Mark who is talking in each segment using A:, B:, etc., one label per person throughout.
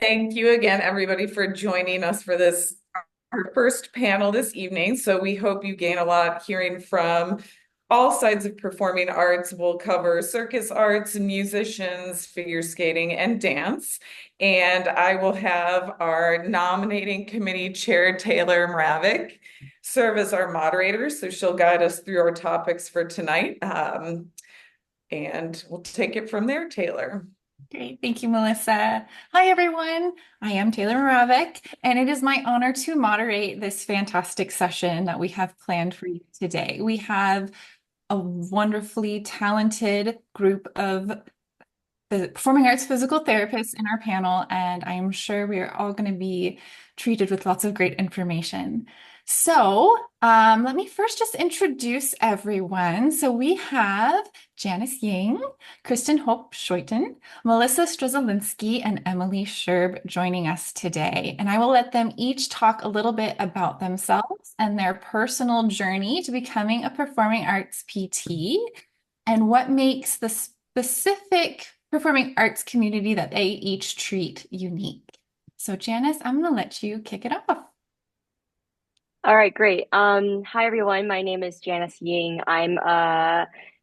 A: Thank you again, everybody, for joining us for this, our first panel this evening. So we hope you gain a lot hearing from all sides of performing arts. We'll cover circus arts, musicians, figure skating, and dance. And I will have our nominating committee chair, Taylor Mravik, serve as our moderator. So she'll guide us through our topics for tonight. And we'll take it from there, Taylor.
B: Great. Thank you, Melissa. Hi, everyone. I am Taylor Moravec, and it is my honor to moderate this fantastic session that we have planned for you today. We have a wonderfully talented group of the performing arts physical therapists in our panel, and I am sure we are all going to be treated with lots of great information. So let me first just introduce everyone. So we have Janice Ying, Kristen Hope Schuyten, Melissa Strzelinski, and Emily Scherb joining us today. And I will let them each talk a little bit about themselves and their personal journey to becoming a performing arts PT and what makes the specific performing arts community that they each treat unique. So Janice, I'm going to let you kick it off.
C: All right, great. Hi everyone. My name is Janice Ying. I'm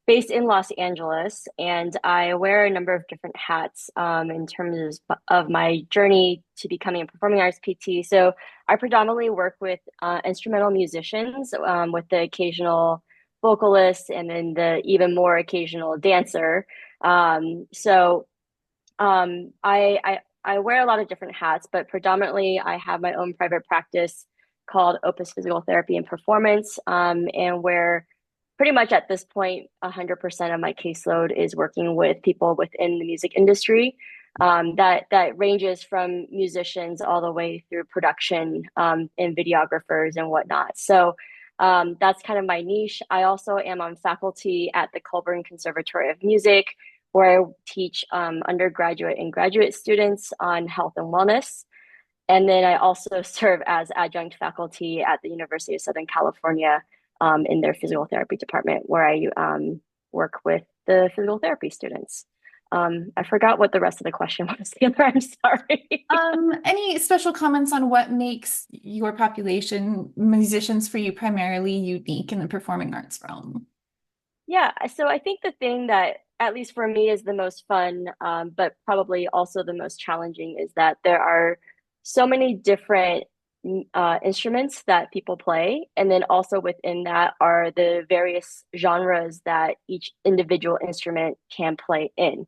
C: based in Los Angeles, and I wear a number of different hats in terms of my journey to becoming a performing arts PT. So I predominantly work with instrumental musicians, with the occasional vocalist, and then the even more occasional dancer. I wear a lot of different hats, but predominantly I have my own private practice called Opus Physical Therapy and Performance, and where pretty much at this point, 100% of my caseload is working with people within the music industry. That ranges from musicians all the way through production, and videographers and whatnot. So that's kind of my niche. I also am on faculty at the Colburn Conservatory of Music, where I teach undergraduate and graduate students on health and wellness. And then I also serve as adjunct faculty at the University of Southern California, in their physical therapy department, where I work with the physical therapy students. I forgot what the rest of the question was, Taylor. I'm sorry.
B: Any special comments on what makes your population, musicians for you, primarily unique in the performing arts realm?
C: Yeah, so I think the thing that, at least for me, is the most fun, but probably also the most challenging, is that there are so many different instruments that people play. And then also within that are the various genres that each individual instrument can play in.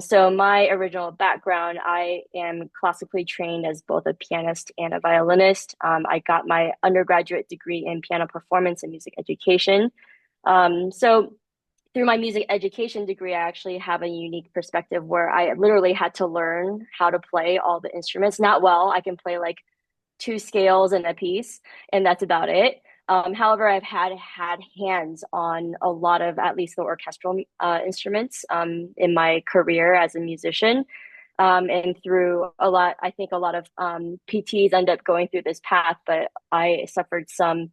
C: So my original background, I am classically trained as both a pianist and a violinist. I got my undergraduate degree in piano performance and music education. So through my music education degree, I actually have a unique perspective where I literally had to learn how to play all the instruments. Not well, I can play like two scales and a piece, and that's about it. However, I've had hands on a lot of at least the orchestral instruments in my career as a musician. And through a lot, I think a lot of PTs end up going through this path, but I suffered some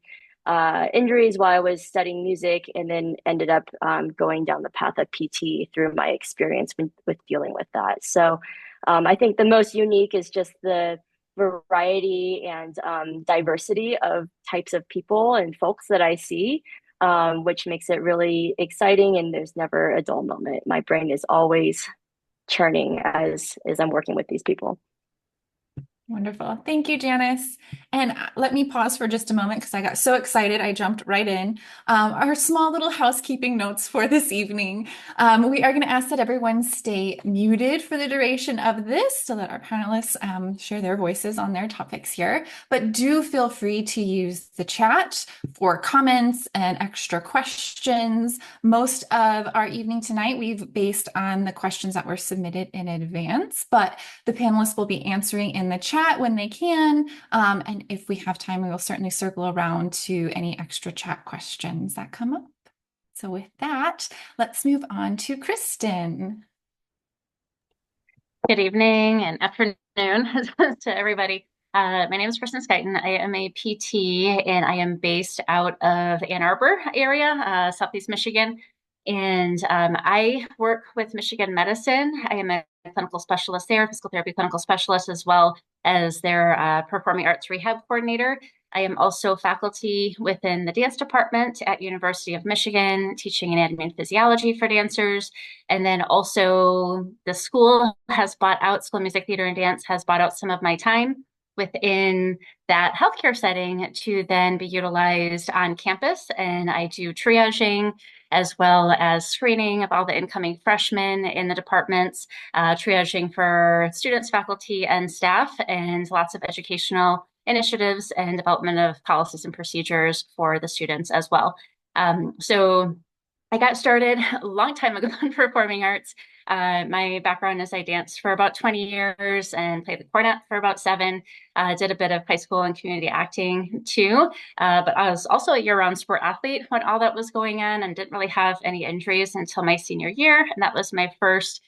C: injuries while I was studying music, and then ended up going down the path of PT through my experience with dealing with that. So I think the most unique is just the variety and diversity of types of people and folks that I see, which makes it really exciting. And there's never a dull moment. My brain is always churning as I'm working with these people.
B: Wonderful. Thank you, Janice. And let me pause for just a moment because I got so excited. I jumped right in. Our small little housekeeping notes for this evening. We are going to ask that everyone stay muted for the duration of this so that our panelists share their voices on their topics here. But do feel free to use the chat for comments and extra questions. Most of our evening tonight, we've based on the questions that were submitted in advance, but the panelists will be answering in the chat when they can. And if we have time, we will certainly circle around to any extra chat questions that come up. So with that, let's move on to Kristen.
D: Good evening and afternoon to everybody. My name is Kristen Schuyten. I am a PT, and I am based out of Ann Arbor area, Southeast Michigan. And I work with Michigan Medicine. I am a clinical specialist there, physical therapy clinical specialist, as well as their performing arts rehab coordinator. I am also faculty within the dance department at University of Michigan, teaching anatomy and physiology for dancers. And then also the school has bought out, School of Music, Theater, and Dance has bought out some of my time within that healthcare setting to then be utilized on campus. And I do triaging as well as screening of all the incoming freshmen in the departments, triaging for students, faculty, and staff, and lots of educational initiatives and development of policies and procedures for the students as well. So I got started a long time ago in performing arts. My background is I danced for about 20 years and played the cornet for about 7. Did a bit of high school and community acting too. But I was also a year-round sport athlete when all that was going on and didn't really have any injuries until my senior year. And that was my first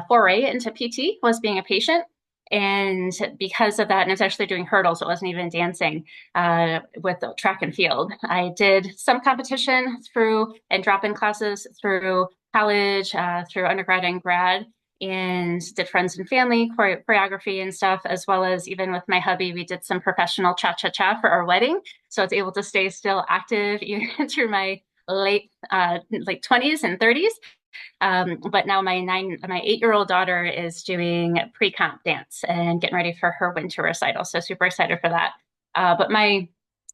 D: foray into PT, was being a patient. And because of that, and I was actually doing hurdles, it wasn't even dancing with the track and field. I did some competition through and drop-in classes through college, through undergrad and grad, and did friends and family choreography and stuff, as well as even with my hubby, we did some professional cha-cha-cha for our wedding. So I was able to stay still active even through my late 20s and 30s. But now my 8-year-old daughter is doing pre-comp dance and getting ready for her winter recital. So super excited for that. But my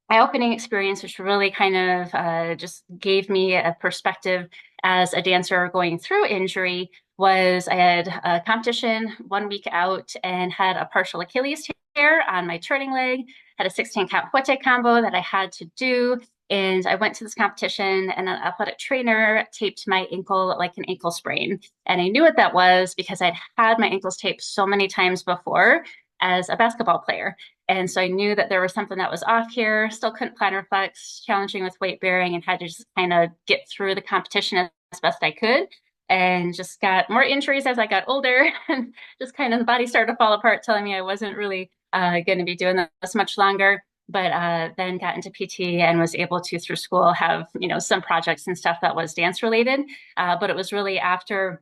D: eye-opening experience, which really kind of just gave me a perspective as a dancer going through injury, was I had a competition 1 week out and had a partial Achilles tear on my turning leg, had a 16-count Huete combo that I had to do. And I went to this competition and an athletic trainer taped my ankle like an ankle sprain. And I knew what that was because I'd had my ankles taped so many times before as a basketball player. And so I knew that there was something that was off here, still couldn't plantar flex, challenging with weight bearing, and had to just kind of get through the competition as best I could. And just got more injuries as I got older, and just kind of the body started to fall apart, telling me I wasn't really going to be doing this much longer. But then got into PT and was able to, through school, have some projects and stuff that was dance related. But it was really after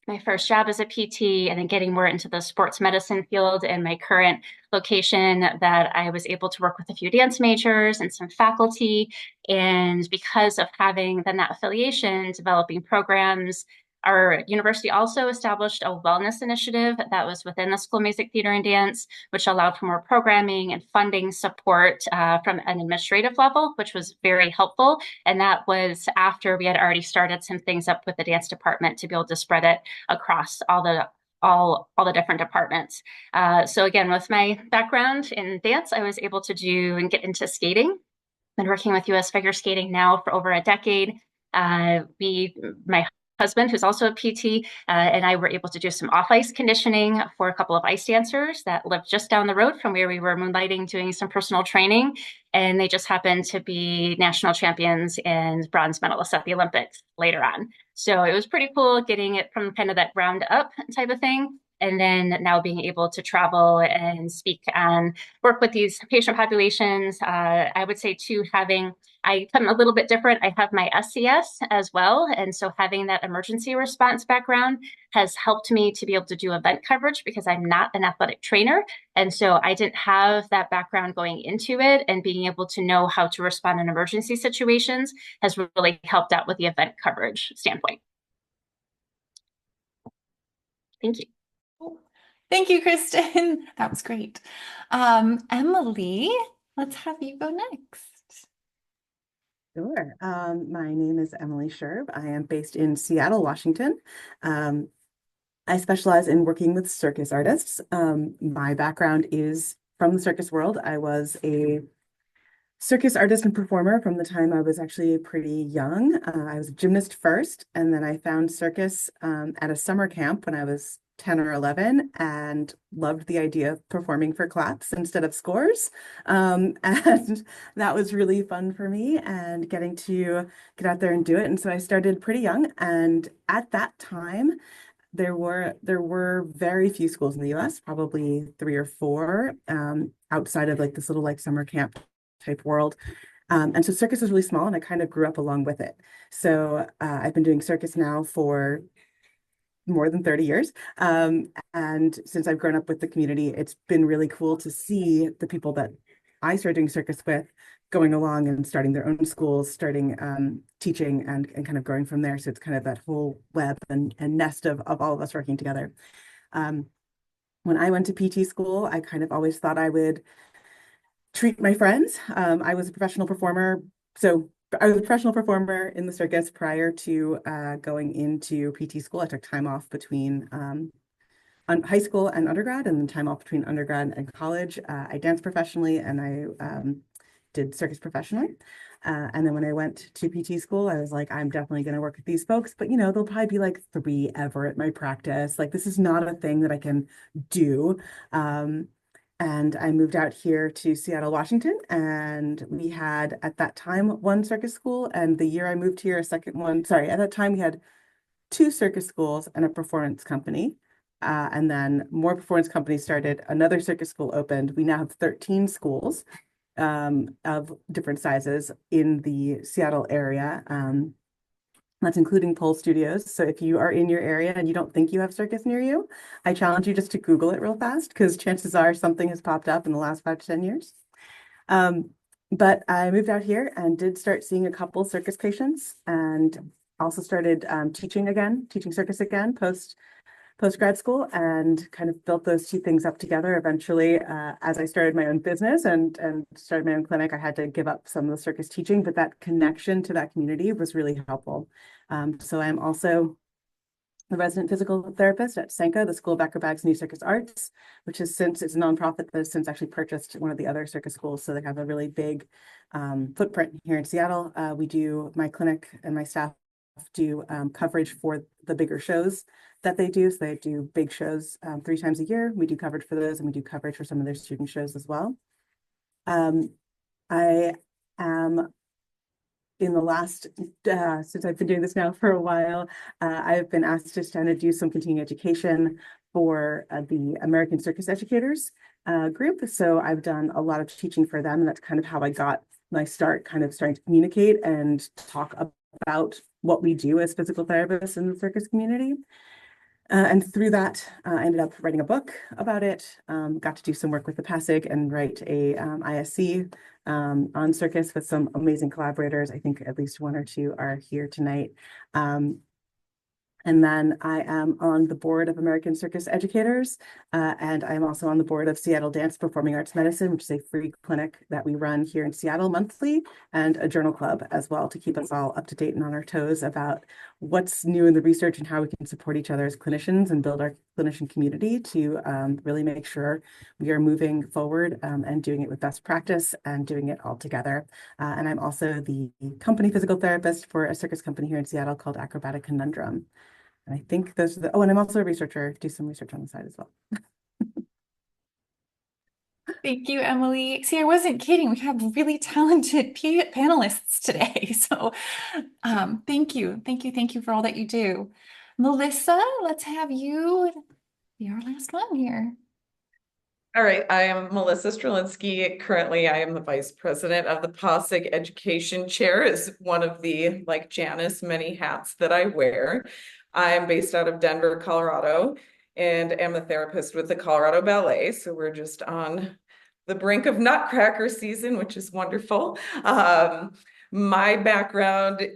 D: my first job as a PT and then getting more into the sports medicine field in my current location that I was able to work with a few dance majors and some faculty. And because of having then that affiliation, developing programs, our university also established a wellness initiative that was within the School of Music, Theater, and Dance, which allowed for more programming and funding support from an administrative level, which was very helpful. And that was after we had already started some things up with the dance department to be able to spread it across all the different departments. So again, with my background in dance, I was able to do and get into skating. Been working with US figure skating now for over a decade. My husband, who's also a PT, and I were able to do some off-ice conditioning for a couple of ice dancers that lived just down the road from where we were moonlighting, doing some personal training. And they just happened to be national champions and bronze medalists at the Olympics later on. So it was pretty cool getting it from kind of that ground up type of thing. And then now being able to travel and speak and work with these patient populations. I would say too, I come a little bit different. I have my SCS as well. And so having that emergency response background has helped me to be able to do event coverage because I'm not an athletic trainer. And so I didn't have that background going into it, and being able to know how to respond in emergency situations has really helped out with the event coverage standpoint. Thank you.
B: Thank you, Kristen. That was great. Emily, let's have you go next.
E: Sure. My name is Emily Scherb. I am based in Seattle, Washington. I specialize in working with circus artists. My background is from the circus world. I was a circus artist and performer from the time I was actually pretty young. I was a gymnast first, and then I found circus at a summer camp when I was 10 or 11 and loved the idea of performing for claps instead of scores. And that was really fun for me, and getting to get out there and do it. And so I started pretty young. And at that time, there were very few schools in the US, probably 3 or 4, outside of like this little like summer camp type world. And so circus was really small and I kind of grew up along with it. So I've been doing circus now for more than 30 years. And since I've grown up with the community, it's been really cool to see the people that I started doing circus with going along and starting their own schools, starting teaching and kind of growing from there. So it's kind of that whole web and nest of all of us working together. Um, when I went to PT school, I kind of always thought I would treat my friends. I was a professional performer. So I was a professional performer in the circus prior to going into PT school. I took time off between high school and undergrad, and then time off between undergrad and college. I danced professionally and I did circus professionally. And then when I went to PT school, I was like, I'm definitely going to work with these folks, but there'll probably be like 3 ever at my practice. Like, this is not a thing that I can do. And I moved out here to Seattle, Washington, and we had at that time 1 circus school. And the year I moved here, a second one. Sorry, at that time we had 2 circus schools and a performance company. And then more performance companies started. Another circus school opened. We now have 13 schools of different sizes in the Seattle area. That's including pole studios. So if you are in your area and you don't think you have circus near you, I challenge you just to Google it real fast, because chances are something has popped up in the last 5 to 10 years. But I moved out here and did start seeing a couple circus patients, and also started teaching circus again post grad school, and kind of built those 2 things up together. Eventually, as I started my own business and started my own clinic, I had to give up some of the circus teaching, but that connection to that community was really helpful. So I'm also the resident physical therapist at Senka, the School of Acrobatics and New Circus Arts, which is it's a nonprofit that has since actually purchased one of the other circus schools. So they have a really big footprint here in Seattle. My clinic and my staff do coverage for the bigger shows that they do. So they do big shows 3 times a year. We do coverage for those, and we do coverage for some of their student shows as well. I am in the last, since I've been doing this now for a while, I've been asked to kind of do some continuing education for the American Circus Educators group. So I've done a lot of teaching for them, and that's kind of how I got my start, kind of starting to communicate and talk about what we do as physical therapists in the circus community. And through that, I ended up writing a book about it, got to do some work with the PASIG and write a ISC on circus with some amazing collaborators. I think at least 1 or 2 are here tonight. And then I am on the board of American Circus Educators, and I'm also on the board of Seattle Dance Performing Arts Medicine, which is a free clinic that we run here in Seattle monthly, and a journal club as well, to keep us all up to date and on our toes about what's new in the research and how we can support each other as clinicians and build our clinician community to really make sure we are moving forward and doing it with best practice and doing it all together. And I'm also the company physical therapist for a circus company here in Seattle called Acrobatic Conundrum. And I think those are and I'm also a researcher, do some research on the side as well.
B: Thank you, Emily. See, I wasn't kidding. We have really talented panelists today. So thank you. Thank you for all that you do. Melissa, let's have you be our last one here.
A: All right, I am Melissa Strzelinski. Currently, I am the vice president of the PASIG Education Chair, is one of the, like Janice, many hats that I wear. I'm based out of Denver, Colorado, and am a therapist with the Colorado Ballet. So we're just on the brink of Nutcracker season, which is wonderful. My background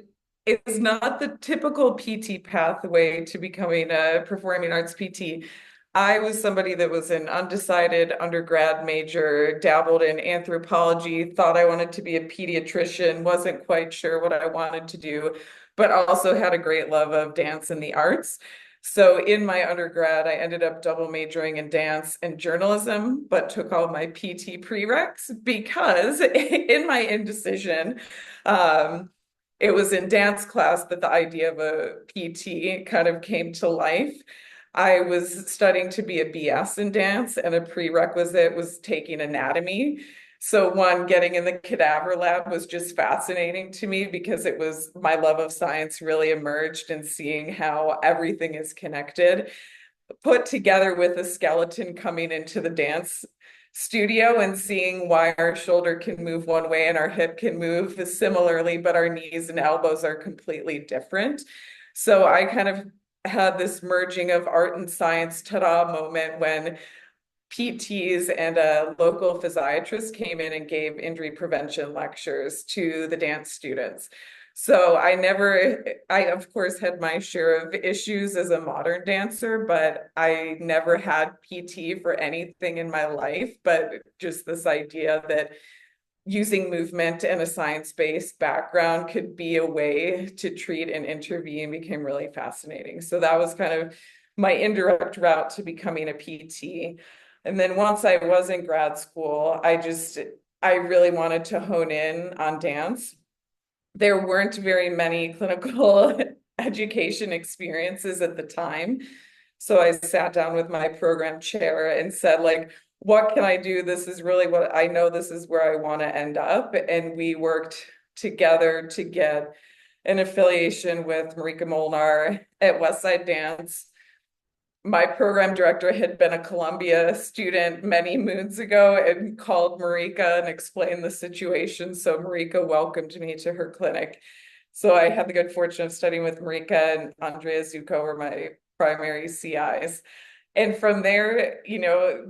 A: is not the typical PT pathway to becoming a performing arts PT. I was somebody that was an undecided undergrad major, dabbled in anthropology, thought I wanted to be a pediatrician, wasn't quite sure what I wanted to do, but also had a great love of dance and the arts. So in my undergrad, I ended up double majoring in dance and journalism, but took all my PT prereqs because in my indecision, it was in dance class that the idea of a PT kind of came to life. I was studying to be a BS in dance, and a prerequisite was taking anatomy. So getting in the cadaver lab was just fascinating to me because it was my love of science really emerged in seeing how everything is connected, put together with a skeleton coming into the dance studio and seeing why our shoulder can move one way and our hip can move similarly, but our knees and elbows are completely different. So I kind of had this merging of art and science ta-da moment when PTs and a local physiatrist came in and gave injury prevention lectures to the dance students. So I of course had my share of issues as a modern dancer, but I never had PT for anything in my life, but just this idea that using movement and a science-based background could be a way to treat and intervene became really fascinating. So that was kind of my indirect route to becoming a PT. And then once I was in grad school, I really wanted to hone in on dance. There weren't very many clinical education experiences at the time. So I sat down with my program chair and said, like, what can I do? This is really what I know, this is where I want to end up. And we worked together to get an affiliation with Marika Molnar at Westside Dance. My program director had been a Columbia student many moons ago and called Marika and explained the situation. So Marika welcomed me to her clinic. So I had the good fortune of studying with Marika, and Andrea Zucco were my primary CIs. And from there,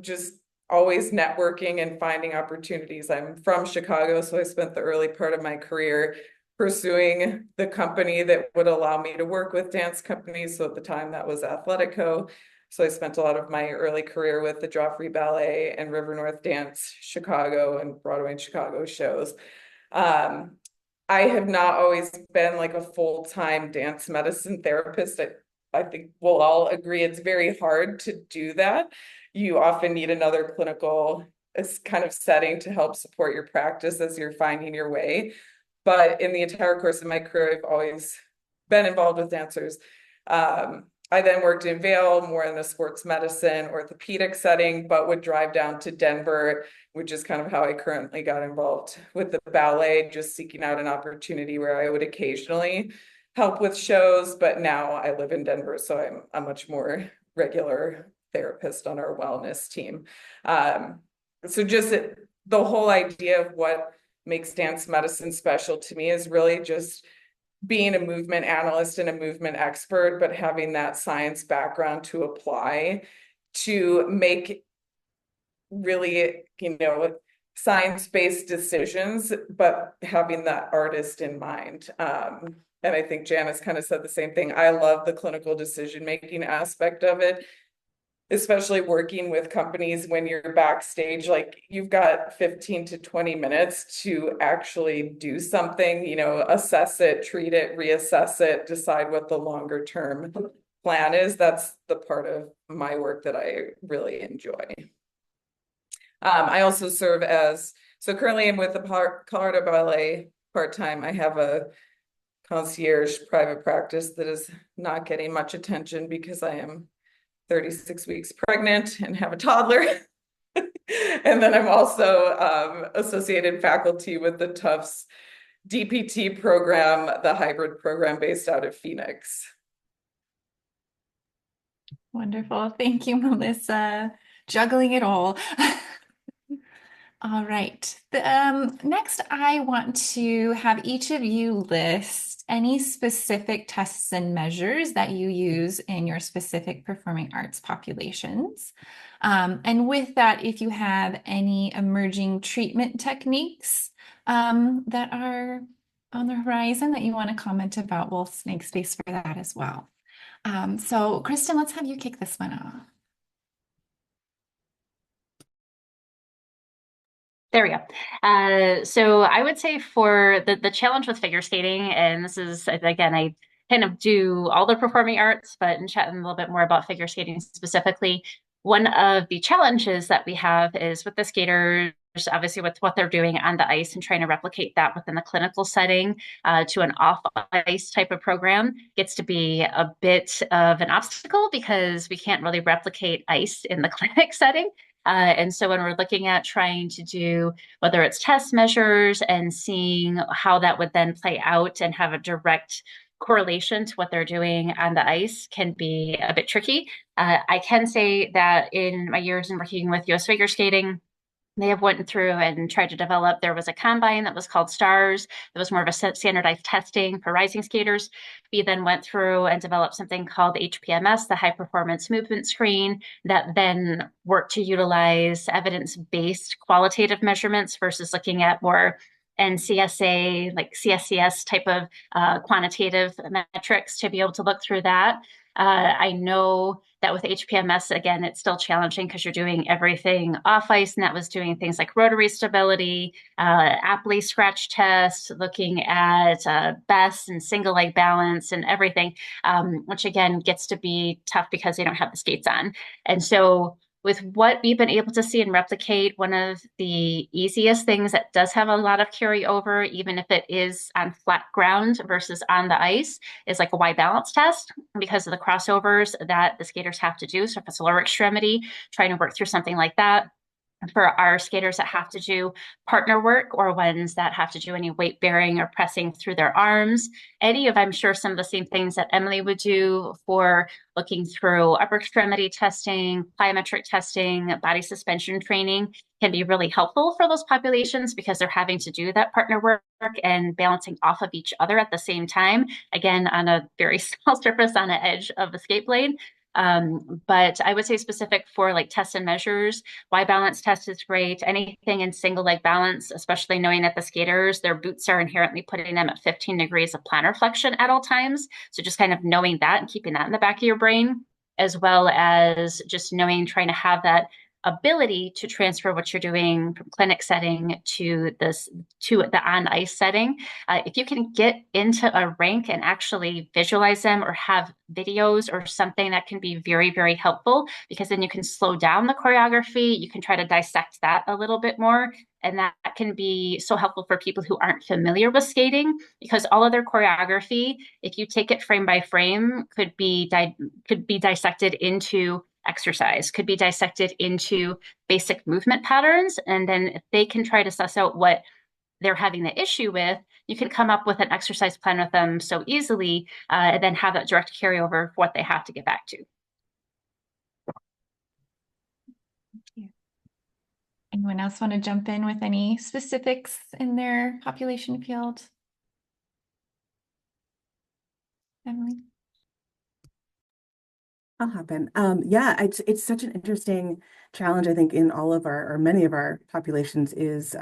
A: just always networking and finding opportunities. I'm from Chicago, so I spent the early part of my career pursuing the company that would allow me to work with dance companies. So at the time that was Athletico. So I spent a lot of my early career with the Joffrey Ballet and River North Dance Chicago and Broadway and Chicago shows. I have not always been like a full-time dance medicine therapist. I think we'll all agree it's very hard to do that. You often need another clinical kind of setting to help support your practice as you're finding your way. But in the entire course of my career, I've always been involved with dancers. I then worked in Vail, more in the sports medicine, orthopedic setting, but would drive down to Denver, which is kind of how I currently got involved with the ballet, just seeking out an opportunity where I would occasionally help with shows. But now I live in Denver, so I'm a much more regular therapist on our wellness team. So just the whole idea of what makes dance medicine special to me is really just being a movement analyst and a movement expert, but having that science background to apply to make really, science-based decisions, but having that artist in mind. And I think Janice kind of said the same thing. I love the clinical decision-making aspect of it, especially working with companies when you're backstage, like you've got 15 to 20 minutes to actually do something, assess it, treat it, reassess it, decide what the longer term plan is. That's the part of my work that I really enjoy. I also serve so currently I'm with the Colorado Ballet part-time. I have a concierge private practice that is not getting much attention because I am 36 weeks pregnant and have a toddler. And then I'm also associated faculty with the Tufts DPT program, the hybrid program based out of Phoenix.
B: Wonderful. Thank you, Melissa. Juggling it all. All right. Next, I want to have each of you list any specific tests and measures that you use in your specific performing arts populations. And with that, if you have any emerging treatment techniques that are on the horizon that you want to comment about, we'll make space for that as well. So Kristen, let's have you kick this one off.
D: There we go. So I would say for the challenge with figure skating, and this is, again, I kind of do all the performing arts, but in chatting a little bit more about figure skating specifically, one of the challenges that we have is with the skaters, obviously with what they're doing on the ice and trying to replicate that within the clinical setting to an off-ice type of program gets to be a bit of an obstacle because we can't really replicate ice in the clinic setting. And so when we're looking at trying to do, whether it's test measures and seeing how that would then play out and have a direct correlation to what they're doing on the ice can be a bit tricky. I can say that in my years in working with US figure skating, they have went through and tried to develop. There was a combine that was called STARS. That was more of a standardized testing for rising skaters. We then went through and developed something called HPMS, the High Performance Movement Screen, that then worked to utilize evidence-based qualitative measurements versus looking at more NCSA, like CSCS type of quantitative metrics to be able to look through that. I know that with HPMS, again, it's still challenging because you're doing everything off ice, and that was doing things like rotary stability, Apley scratch test, looking at best and single leg balance and everything, which again gets to be tough because they don't have the skates on. And so with what we've been able to see and replicate, one of the easiest things that does have a lot of carryover, even if it is on flat ground versus on the ice, is like a Y balance test because of the crossovers that the skaters have to do. So if it's a lower extremity, trying to work through something like that. For our skaters that have to do partner work or ones that have to do any weight bearing or pressing through their arms, any of, I'm sure, some of the same things that Emily would do for looking through upper extremity testing, plyometric testing, body suspension training can be really helpful for those populations because they're having to do that partner work and balancing off of each other at the same time, again, on a very small surface on the edge of the skate blade. But I would say specific for like tests and measures, Y balance test is great. Anything in single leg balance, especially knowing that the skaters, their boots are inherently putting them at 15 degrees of plantar flexion at all times. So just kind of knowing that and keeping that in the back of your brain, as well as just knowing, trying to have that ability to transfer what you're doing from clinic setting to the on ice setting. If you can get into a rink and actually visualize them or have videos or something, that can be very, very helpful because then you can slow down the choreography. You can try to dissect that a little bit more. And that can be so helpful for people who aren't familiar with skating because all of their choreography, if you take it frame by frame, could be dissected into exercise, could be dissected into basic movement patterns. And then if they can try to suss out what they're having the issue with, you can come up with an exercise plan with them so easily, and then have that direct carryover for what they have to get back to.
B: Anyone else want to jump in with any specifics in their population field? Emily?
E: I'll hop in. Yeah, it's such an interesting challenge, I think, in all of our, or many of our populations is,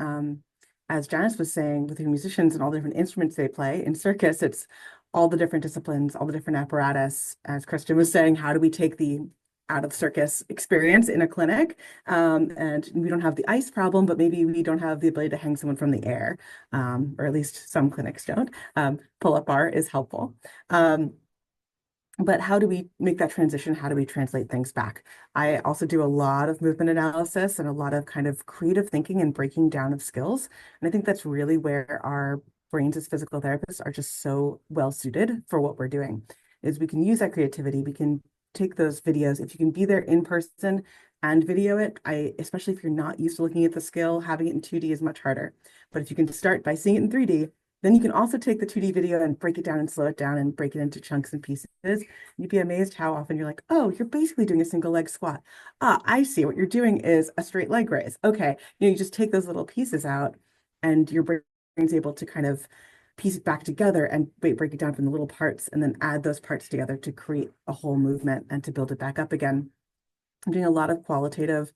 E: as Janice was saying, with the musicians and all the different instruments they play. In circus, it's all the different disciplines, all the different apparatus. As Kristen was saying, how do we take the out of circus experience in a clinic? And we don't have the ice problem, but maybe we don't have the ability to hang someone from the air, or at least some clinics don't. Pull-up bar is helpful. But how do we make that transition? How do we translate things back? I also do a lot of movement analysis and a lot of kind of creative thinking and breaking down of skills. And I think that's really where our brains as physical therapists are just so well suited for what we're doing, is we can use that creativity. We can take those videos. If you can be there in person and video it, especially if you're not used to looking at the skill, having it in 2D is much harder. But if you can start by seeing it in 3D, then you can also take the 2D video and break it down and slow it down and break it into chunks and pieces. You'd be amazed how often you're like, oh, you're basically doing a single leg squat. Ah, I see. What you're doing is a straight leg raise. Okay. You just take those little pieces out and your brain's able to kind of piece it back together and break it down from the little parts and then add those parts together to create a whole movement and to build it back up again. I'm doing a lot of qualitative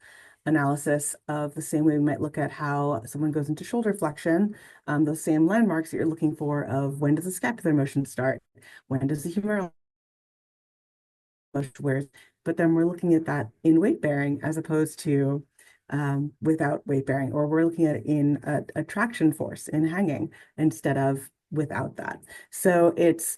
E: analysis of the same way we might look at how someone goes into shoulder flexion, those same landmarks that you're looking for of when does the scapular motion start, when does the humeral motion where, but then we're looking at that in weight bearing as opposed to without weight bearing, or we're looking at it in a traction force in hanging instead of without that. So it's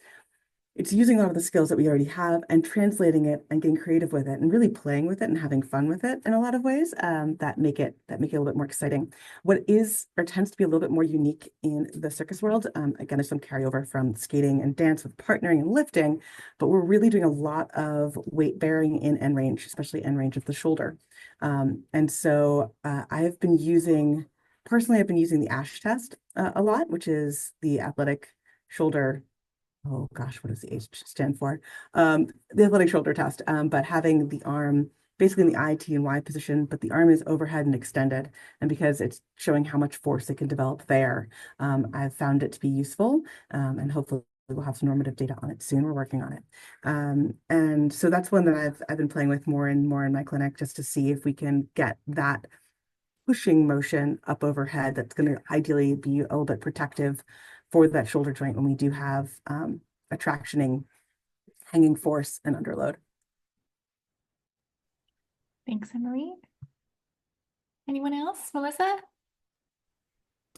E: using a lot of the skills that we already have and translating it and getting creative with it and really playing with it and having fun with it in a lot of ways, that make it a little bit more exciting. What is or tends to be a little bit more unique in the circus world, again, there's some carryover from skating and dance with partnering and lifting, but we're really doing a lot of weight bearing in end range, especially end range of the shoulder. And so I've been using the ASH test a lot, which is the athletic shoulder. Oh gosh, what does the H stand for? The athletic shoulder test, but having the arm basically in the I, T, and Y position, but the arm is overhead and extended. And because it's showing how much force it can develop there, I've found it to be useful, and hopefully we'll have some normative data on it soon. We're working on it. And so that's one that I've been playing with more and more in my clinic, just to see if we can get that pushing motion up overhead that's going to ideally be a little bit protective for that shoulder joint when we do have a tractioning, hanging force, and underload.
B: Thanks, Emily. Anyone else? Melissa?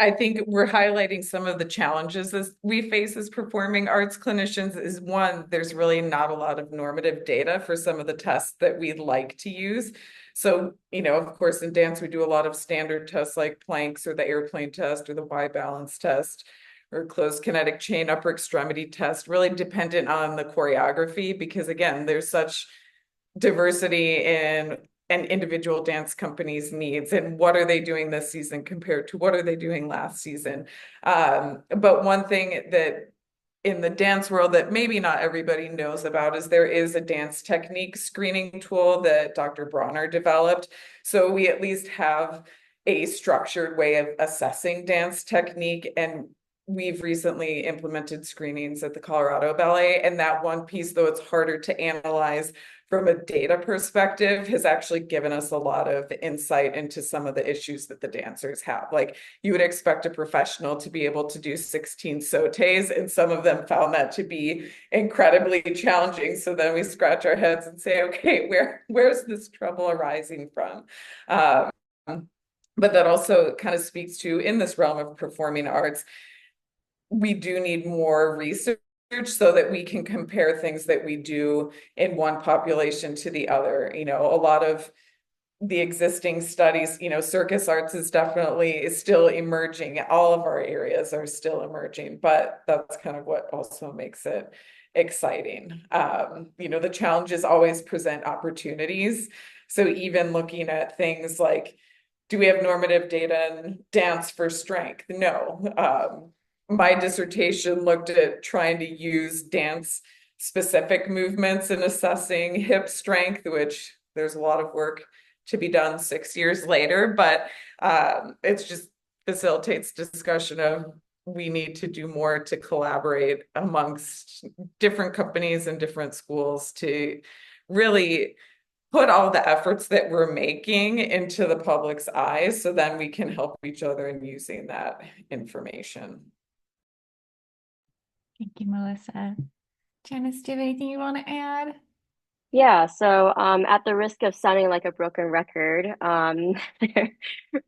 A: I think we're highlighting some of the challenges that we face as performing arts clinicians. Is one, there's really not a lot of normative data for some of the tests that we'd like to use. So, of course, in dance, we do a lot of standard tests like planks or the airplane test or the Y balance test or closed kinetic chain upper extremity test, really dependent on the choreography, because again, there's such diversity in an individual dance company's needs and what are they doing this season compared to what are they doing last season. But one thing that in the dance world that maybe not everybody knows about is there is a dance technique screening tool that Dr. Bronner developed. So we at least have a structured way of assessing dance technique, and we've recently implemented screenings at the Colorado Ballet. And that one piece, though it's harder to analyze from a data perspective, has actually given us a lot of insight into some of the issues that the dancers have. Like, you would expect a professional to be able to do 16 sautés, and some of them found that to be incredibly challenging. So then we scratch our heads and say, okay, where's this trouble arising from? But that also kind of speaks to, in this realm of performing arts, we do need more research so that we can compare things that we do in one population to the other. A lot of the existing studies, circus arts is still emerging. All of our areas are still emerging, but that's kind of what also makes it exciting. The challenges always present opportunities. So even looking at things like, do we have normative data in dance for strength? No. My dissertation looked at trying to use dance specific movements in assessing hip strength, which there's a lot of work to be done 6 years later, but it just facilitates discussion of we need to do more to collaborate amongst different companies and different schools to really put all the efforts that we're making into the public's eyes, so then we can help each other in using that information.
B: Thank you, Melissa. Janice, do you have anything you want to add?
C: Yeah, so at the risk of sounding like a broken record,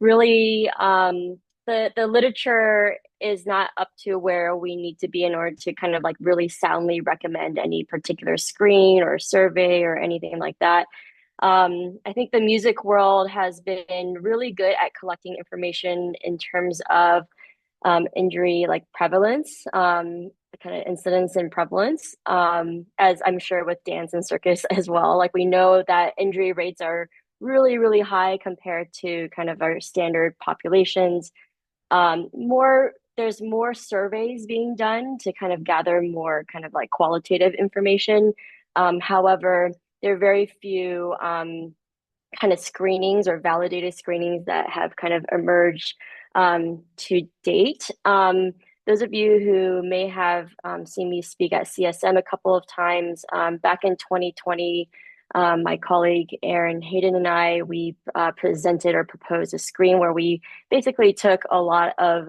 C: really the literature is not up to where we need to be in order to kind of like really soundly recommend any particular screen or survey or anything like that. I think the music world has been really good at collecting information in terms of injury like prevalence, kind of incidence and prevalence, as I'm sure with dance and circus as well. Like, we know that injury rates are really, really high compared to kind of our standard populations. There's more surveys being done to kind of gather more kind of like qualitative information. However, there are very few kind of screenings or validated screenings that have kind of emerged to date. Those of you who may have seen me speak at CSM a couple of times, back in 2020, my colleague Erin Hayden and we presented or proposed a screen where we basically took a lot of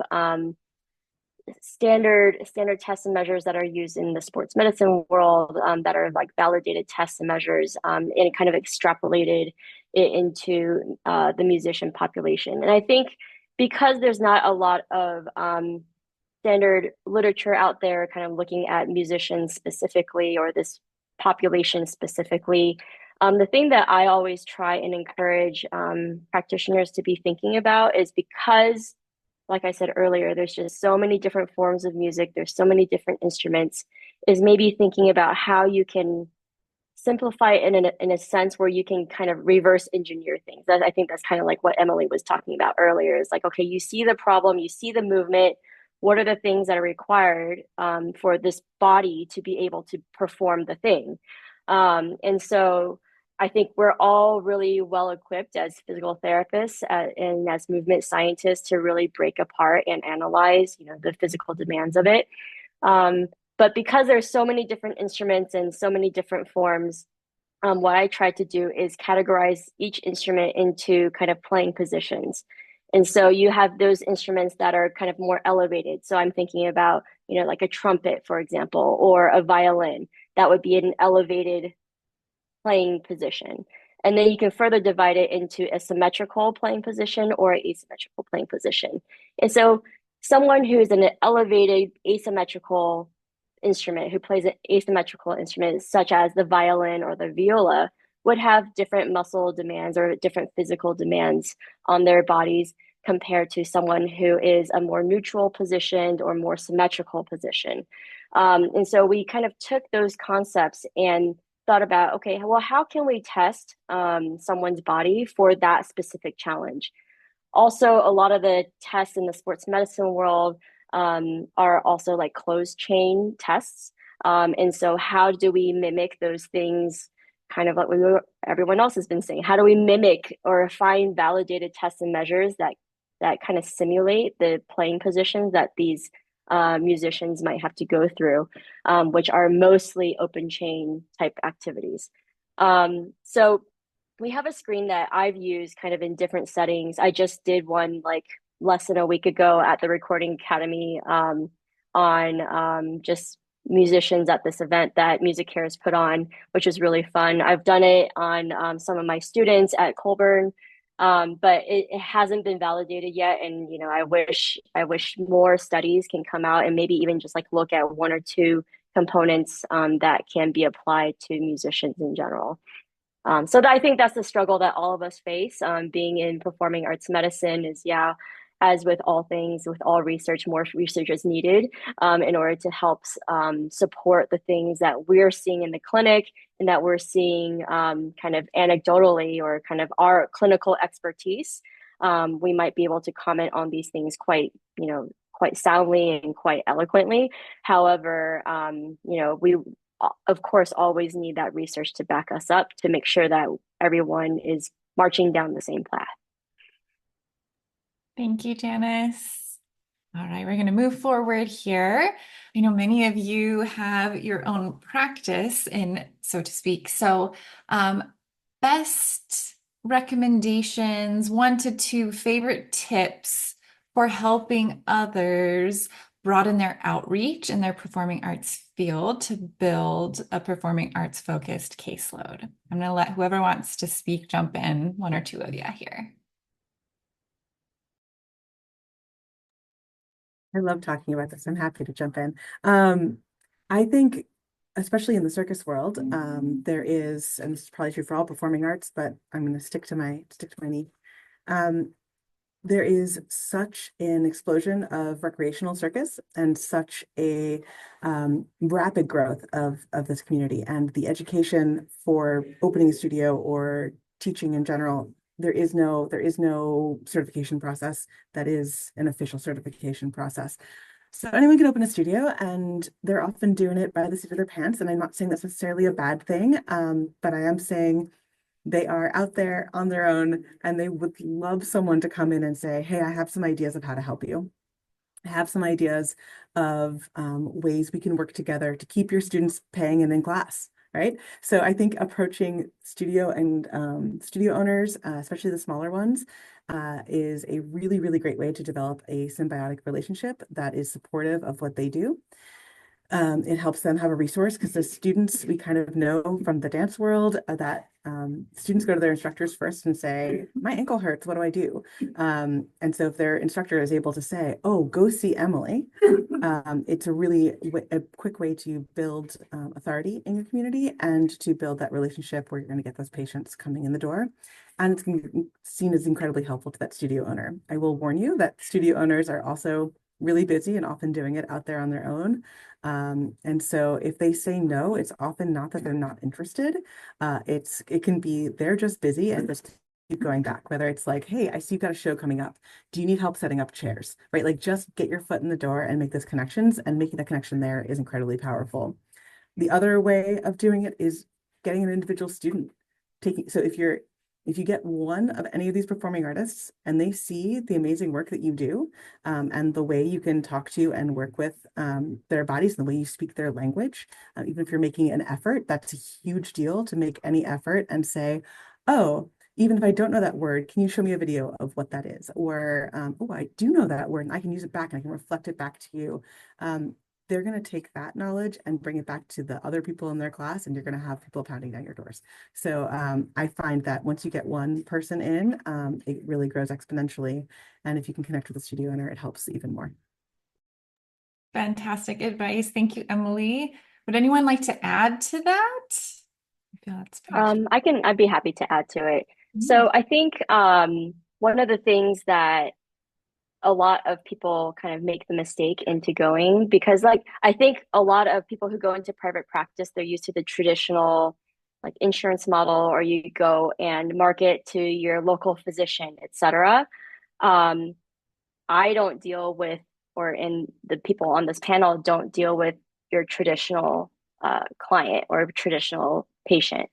C: standard tests and measures that are used in the sports medicine world, that are like validated tests and measures, and kind of extrapolated it into the musician population. And I think because there's not a lot of standard literature out there kind of looking at musicians specifically or this population specifically, the thing that I always try and encourage practitioners to be thinking about is, because, like I said earlier, there's just so many different forms of music, there's so many different instruments, is maybe thinking about how you can simplify it in a sense where you can kind of reverse engineer things. I think that's kind of like what Emily was talking about earlier. Is like, okay, you see the problem, you see the movement, what are the things that are required for this body to be able to perform the thing? And so I think we're all really well equipped as physical therapists and as movement scientists to really break apart and analyze, the physical demands of it. But because there's so many different instruments and so many different forms, what I try to do is categorize each instrument into kind of playing positions. And so you have those instruments that are kind of more elevated. So I'm thinking about, like a trumpet, for example, or a violin. That would be an elevated playing position. And then you can further divide it into a symmetrical playing position or an asymmetrical playing position. And so someone who's in an elevated asymmetrical instrument, who plays an asymmetrical instrument, such as the violin or the viola, would have different muscle demands or different physical demands on their bodies compared to someone who is a more neutral positioned or more symmetrical position. And so we kind of took those concepts and thought about, okay, well, how can we test someone's body for that specific challenge? Also, a lot of the tests in the sports medicine world are also like closed chain tests. And so how do we mimic those things, kind of like everyone else has been saying? How do we mimic or find validated tests and measures that kind of simulate the playing positions that these musicians might have to go through, which are mostly open chain type activities. So we have a screen that I've used kind of in different settings. I just did one like less than a week ago at the Recording Academy on just musicians at this event that MusiCare has put on, which is really fun. I've done it on some of my students at Colburn, but it hasn't been validated yet. And I wish more studies can come out and maybe even just like look at one or two components that can be applied to musicians in general. So I think that's the struggle that all of us face. Being in performing arts medicine is, as with all things, with all research, more research is needed in order to help support the things that we're seeing in the clinic and that we're seeing kind of anecdotally or kind of our clinical expertise. We might be able to comment on these things quite soundly and quite eloquently. However, we of course always need that research to back us up to make sure that everyone is marching down the same path.
B: Thank you, Janice. All right, we're going to move forward here. I know many of you have your own practice, so to speak. So, best recommendations, 1 to 2 favorite tips for helping others broaden their outreach in their performing arts field to build a performing arts focused caseload. I'm going to let whoever wants to speak jump in, 1 or 2 of you here.
E: I love talking about this. I'm happy to jump in. I think, especially in the circus world, there is, and this is probably true for all performing arts, but I'm going to stick to my knee. There is such an explosion of recreational circus and such a rapid growth of this community, and the education for opening a studio or teaching in general. There is no certification process that is an official certification process. So anyone can open a studio, and they're often doing it by the seat of their pants. And I'm not saying that's necessarily a bad thing, but I am saying they are out there on their own, and they would love someone to come in and say, hey, I have some ideas of how to help you. I have some ideas of ways we can work together to keep your students paying and in class. Right. So I think approaching studio and studio owners, especially the smaller ones, is a really, really great way to develop a symbiotic relationship that is supportive of what they do. It helps them have a resource, because the students, we kind of know from the dance world that students go to their instructors first and say, my ankle hurts, what do I do? And so if their instructor is able to say, oh, go see Emily, it's a quick way to build authority in your community and to build that relationship where you're going to get those patients coming in the door. And it's going to be seen as incredibly helpful to that studio owner. I will warn you that studio owners are also really busy and often doing it out there on their own. And so if they say no, it's often not that they're not interested. It can be they're just busy and just keep going back, whether it's like, hey, I see you've got a show coming up. Do you need help setting up chairs? Right? Like, just get your foot in the door and make those connections, and making that connection there is incredibly powerful. The other way of doing it is getting an individual student so if you get one of any of these performing artists and they see the amazing work that you do, and the way you can talk to and work with their bodies and the way you speak their language, even if you're making an effort, that's a huge deal to make any effort and say, oh, even if I don't know that word, can you show me a video of what that is? Or, oh, I do know that word and I can use it back and I can reflect it back to you. They're going to take that knowledge and bring it back to the other people in their class, and you're going to have people pounding down your doors. So I find that once you get one person in, it really grows exponentially. And if you can connect with a studio owner, it helps even more.
B: Fantastic advice. Thank you, Emily. Would anyone like to add to that? I feel that's
C: I'd be happy to add to it. So I think one of the things that a lot of people kind of make the mistake into going, because like I think a lot of people who go into private practice, they're used to the traditional like insurance model, or you go and market to your local physician, etc. I don't deal with, or in the people on this panel don't deal with your traditional client or traditional patient.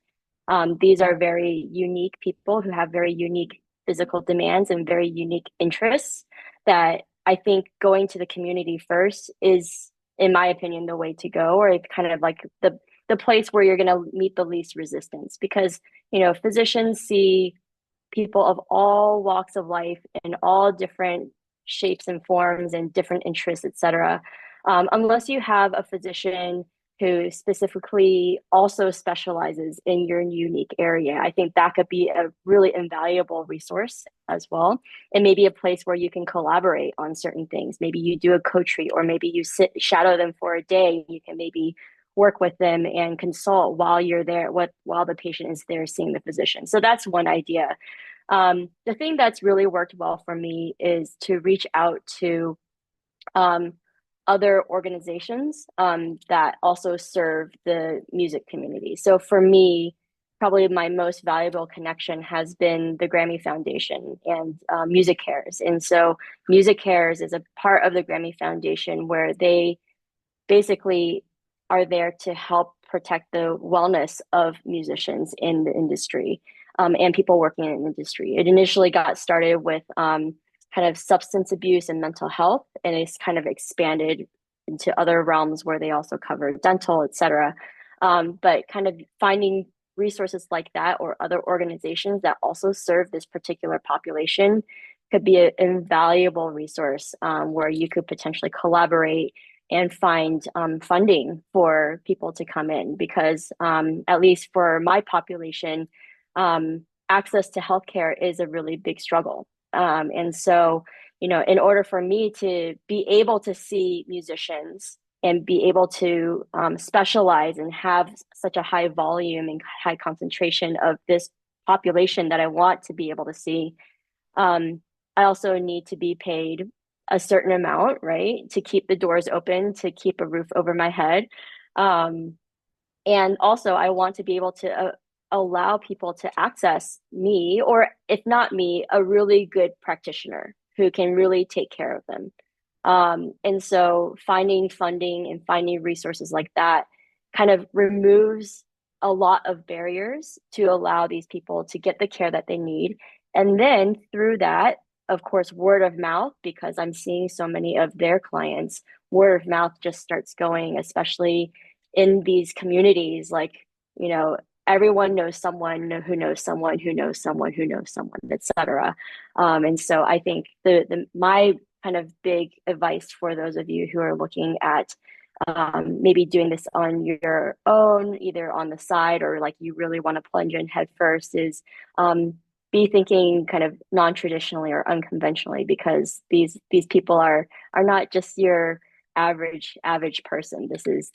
C: These are very unique people who have very unique physical demands and very unique interests that I think going to the community first is, in my opinion, the way to go, or it's kind of like the place where you're going to meet the least resistance, because, you know, physicians see people of all walks of life in all different shapes and forms and different interests, etc. Unless you have a physician who specifically also specializes in your unique area, I think that could be a really invaluable resource as well. And maybe a place where you can collaborate on certain things. Maybe you do a co-treat, or maybe you shadow them for a day. You can maybe work with them and consult while you're there, while the patient is there seeing the physician. So that's one idea. The thing that's really worked well for me is to reach out to other organizations that also serve the music community. So for me, probably my most valuable connection has been the Grammy Foundation and Music Cares. And so Music Cares is a part of the Grammy Foundation where they basically are there to help protect the wellness of musicians in the industry and people working in the industry. It initially got started with kind of substance abuse and mental health, and it's kind of expanded into other realms where they also cover dental, etc. But kind of finding resources like that or other organizations that also serve this particular population could be an invaluable resource where you could potentially collaborate and find funding for people to come in, because at least for my population, access to healthcare is a really big struggle. And so, you know, in order for me to be able to see musicians and be able to specialize and have such a high volume and high concentration of this population that I want to be able to see, I also need to be paid a certain amount, right, to keep the doors open, to keep a roof over my head. And also, I want to be able to allow people to access me, or if not me, a really good practitioner who can really take care of them. And so finding funding and finding resources like that kind of removes a lot of barriers to allow these people to get the care that they need. And then through that, of course, word of mouth, because I'm seeing so many of their clients, word of mouth just starts going, especially in these communities. Like, you know, everyone knows someone who knows someone who knows someone who knows someone, etc. And so I think my kind of big advice for those of you who are looking at maybe doing this on your own, either on the side or like you really want to plunge in head first, is be thinking kind of non-traditionally or unconventionally, because these people are not just your average person.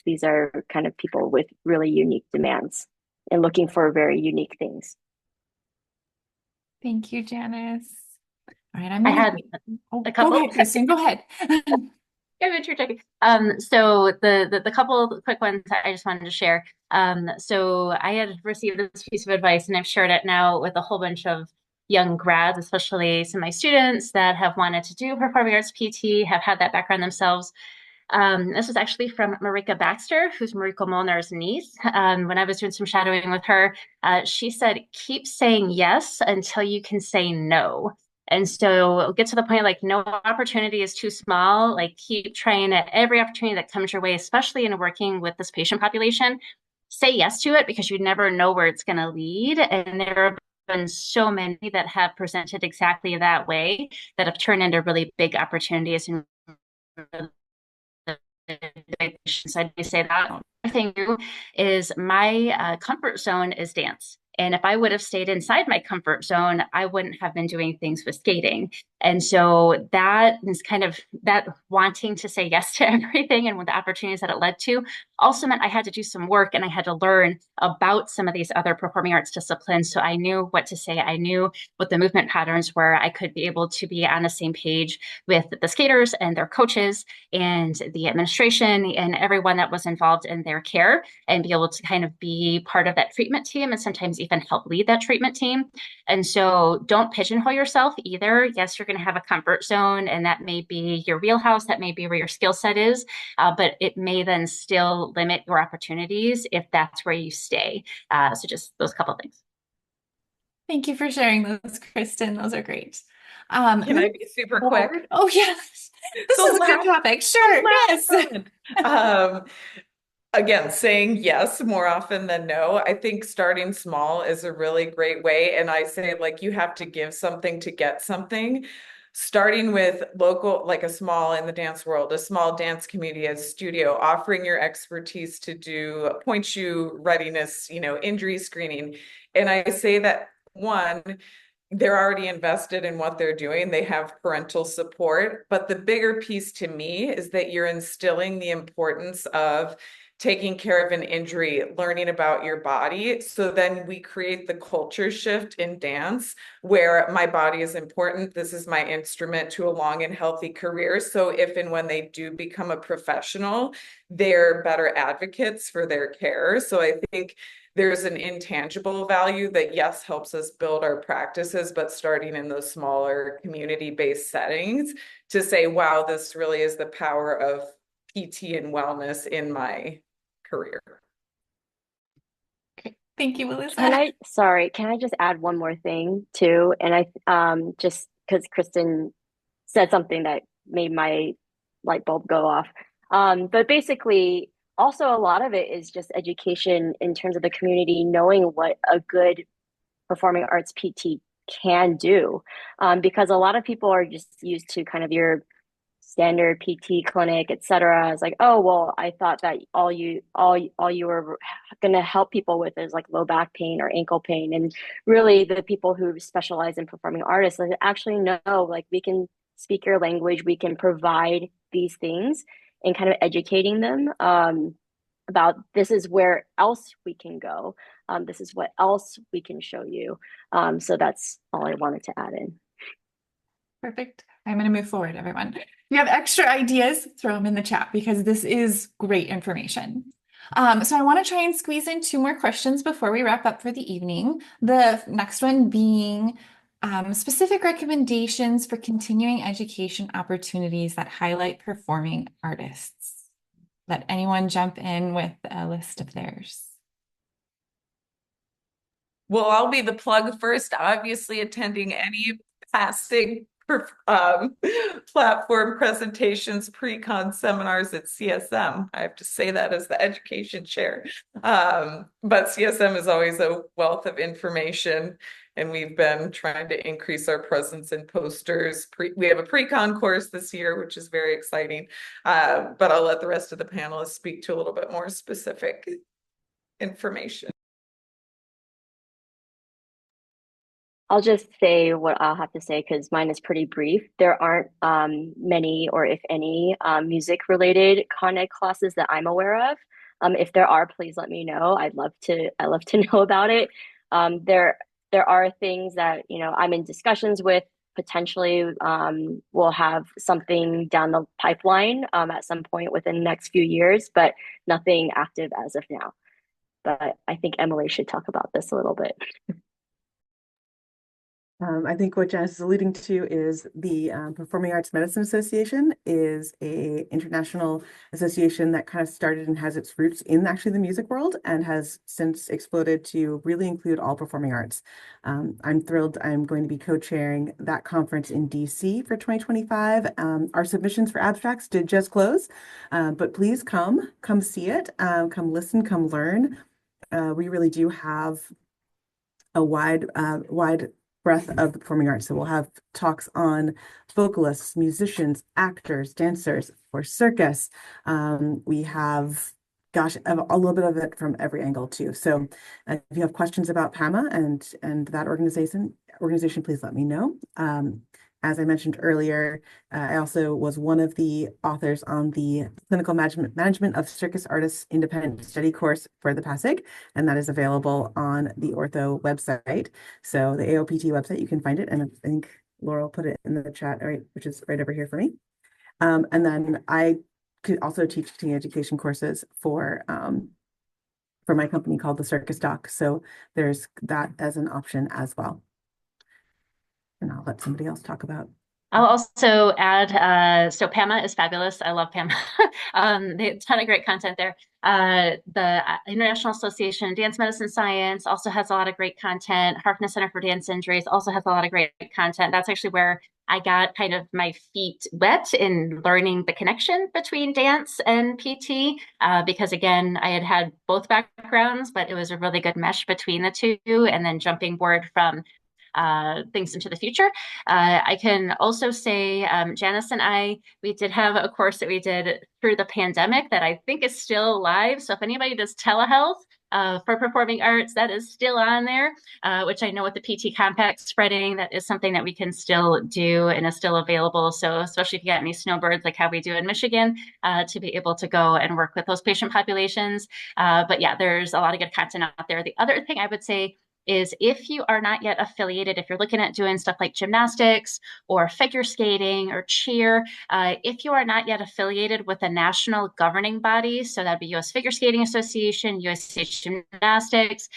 C: These are kind of people with really unique demands and looking for very unique things.
B: Thank you, Janice. All right,
D: I had a couple.
B: Go ahead, Kristen, go ahead.
D: Yeah, venture checking. So the couple of quick ones I just wanted to share. So I had received this piece of advice, and I've shared it now with a whole bunch of young grads, especially some of my students that have wanted to do performing arts PT, have had that background themselves. This was actually from Marika Baxter, who's Mariko Molnar's niece. When I was doing some shadowing with her, she said, keep saying yes until you can say no. And so get to the point like no opportunity is too small. Like keep trying at every opportunity that comes your way, especially in working with this patient population. Say yes to it because you never know where it's going to lead. And there have been so many that have presented exactly that way that have turned into really big opportunities and so I say that. The thing is my comfort zone is dance. And if I would have stayed inside my comfort zone, I wouldn't have been doing things with skating. And so that is kind of that wanting to say yes to everything and with the opportunities that it led to also meant I had to do some work and I had to learn about some of these other performing arts disciplines. So I knew what to say. I knew what the movement patterns were. I could be able to be on the same page with the skaters and their coaches and the administration and everyone that was involved in their care and be able to kind of be part of that treatment team and sometimes even help lead that treatment team. And so don't pigeonhole yourself either. Yes, you're going to have a comfort zone and that may be your wheelhouse, that may be where your skill set is, but it may then still limit your opportunities if that's where you stay. So just those couple of things.
B: Thank you for sharing those, Kristen. Those are great.
A: Can I be super quick?
B: Oh, yes. This
A: So
B: is a good topic. Sure. Yes.
A: Again, saying yes more often than no. I think starting small is a really great way. And I say, like, you have to give something to get something. Starting with local, like a small in the dance world, a small dance community, a studio, offering your expertise to do point shoe readiness, injury screening. And I say that one, they're already invested in what they're doing. They have parental support. But the bigger piece to me is that you're instilling the importance of taking care of an injury, learning about your body. So then we create the culture shift in dance where my body is important. This is my instrument to a long and healthy career. So if and when they do become a professional, they're better advocates for their care. So I think there's an intangible value that, yes, helps us build our practices, but starting in those smaller community-based settings to say, wow, this really is the power of PT and wellness in my career.
B: Thank you, Melissa.
C: Can I just add one more thing too? And just because Kristen said something that made my light bulb go off. But basically, also a lot of it is just education in terms of the community, knowing what a good performing arts PT can do. Because a lot of people are just used to kind of your standard PT clinic, etc. It's like, oh well, I thought that all you were gonna help people with is like low back pain or ankle pain. And really the people who specialize in performing artists like actually no, like we can speak your language, we can provide these things and kind of educating them about this is where else we can go. This is what else we can show you. So that's all I wanted to add in.
B: Perfect. I'm going to move forward, everyone. If you have extra ideas, throw them in the chat because this is great information. So I want to try and squeeze in 2 more questions before we wrap up for the evening. The next one being specific recommendations for continuing education opportunities that highlight performing artists. Let anyone jump in with a list of theirs.
A: Well, I'll be the plug first. Obviously, attending any PASIG platform presentations, pre-con seminars at CSM. I have to say that as the education chair. But CSM is always a wealth of information, and we've been trying to increase our presence in posters. We have a pre-con course this year, which is very exciting. But I'll let the rest of the panelists speak to a little bit more specific information.
C: I'll just say what I'll have to say because mine is pretty brief. There aren't many, or if any, music-related Con Ed classes that I'm aware of. If there are, please let me know. I'd love to know about it. There are things that I'm in discussions with. Potentially, we'll have something down the pipeline at some point within the next few years, but nothing active as of now. But I think Emily should talk about this a little bit.
E: I think what Janice is alluding to is the Performing Arts Medicine Association is a international association that kind of started and has its roots in actually the music world and has since exploded to really include all performing arts. I'm thrilled I'm going to be co-chairing that conference in DC for 2025. Our submissions for abstracts did just close, but please come see it, come listen, come learn. We really do have a wide breadth of the performing arts. So we'll have talks on vocalists, musicians, actors, dancers, for circus. We have, gosh, a little bit of it from every angle too. So if you have questions about PAMA and that organization, please let me know. As I mentioned earlier, I also was one of the authors on the Clinical Management of Circus Artists Independent Study course for the PASIG, and that is available on the Ortho website. So the AOPT website, you can find it, and I think Laurel put it in the chat, right, which is right over here for me. And then I could also teach continuing education courses for my company called the Circus Doc. So there's that as an option as well. And I'll let somebody else talk about.
D: I'll also add, so PAMA is fabulous. I love PAMA. They have a ton of great content there. The International Association of Dance Medicine Science also has a lot of great content. Harkness Center for Dance Injuries also has a lot of great content. That's actually where I got kind of my feet wet in learning the connection between dance and PT, because again, I had both backgrounds, but it was a really good mesh between the two, and then jumping board from things into the future. I can also say Janice and we did have a course that we did through the pandemic that I think is still live. So if anybody does telehealth for performing arts, that is still on there, which I know with the PT Compact spreading, that is something that we can still do and is still available. So especially if you got any snowbirds like how we do in Michigan, to be able to go and work with those patient populations. But yeah, there's a lot of good content out there. The other thing I would say is if you are not yet affiliated, if you're looking at doing stuff like gymnastics or figure skating or cheer, if you are not yet affiliated with a national governing body, so that'd be U.S. Figure Skating Association, USH Gymnastics,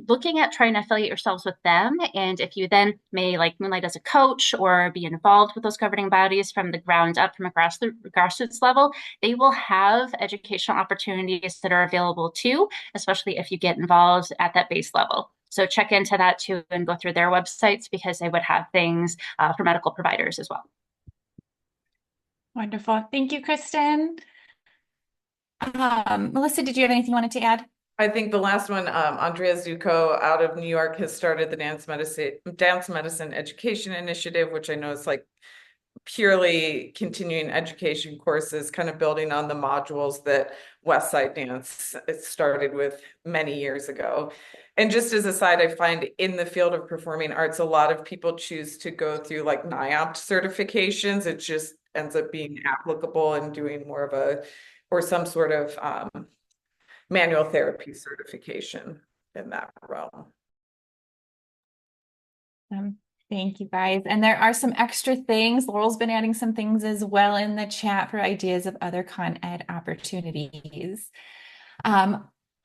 D: looking at trying to affiliate yourselves with them. And if you then may like moonlight as a coach or be involved with those governing bodies from the ground up, from a grassroots level, they will have educational opportunities that are available too, especially if you get involved at that base level. So check into that too and go through their websites because they would have things for medical providers as well.
B: Wonderful. Thank you, Kristen. Melissa, did you have anything you wanted to add?
A: I think the last one, Andrea Zucco out of New York has started the Dance Medicine Education Initiative, which I know is like purely continuing education courses, kind of building on the modules that Westside Dance started with many years ago. And just as a side, I find in the field of performing arts, a lot of people choose to go through like NIOPT certifications. It just ends up being applicable and doing more of or some sort of manual therapy certification in that realm.
B: Thank you, guys. And there are some extra things. Laurel's been adding some things as well in the chat for ideas of other con ed opportunities.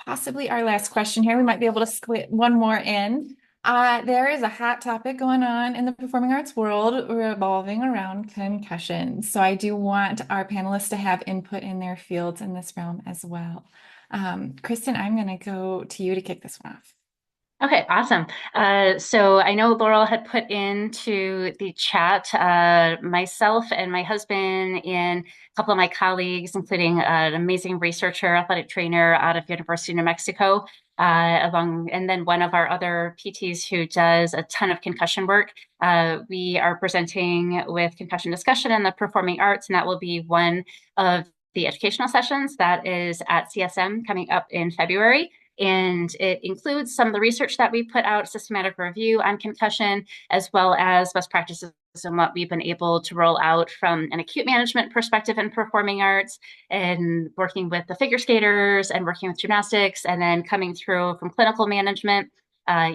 B: Possibly our last question here. We might be able to squeeze one more in. There is a hot topic going on in the performing arts world revolving around concussion. So I do want our panelists to have input in their fields in this realm as well. Kristen, I'm going to go to you to kick this one off.
D: Okay, awesome. So I know Laurel had put into the chat myself and my husband and a couple of my colleagues, including an amazing researcher, athletic trainer out of University of New Mexico, and then one of our other PTs who does a ton of concussion work. We are presenting with concussion discussion in the performing arts, and that will be one of the educational sessions that is at CSM coming up in February. And it includes some of the research that we put out, systematic review on concussion, as well as best practices and what we've been able to roll out from an acute management perspective in performing arts, and working with the figure skaters and working with gymnastics, and then coming through from clinical management,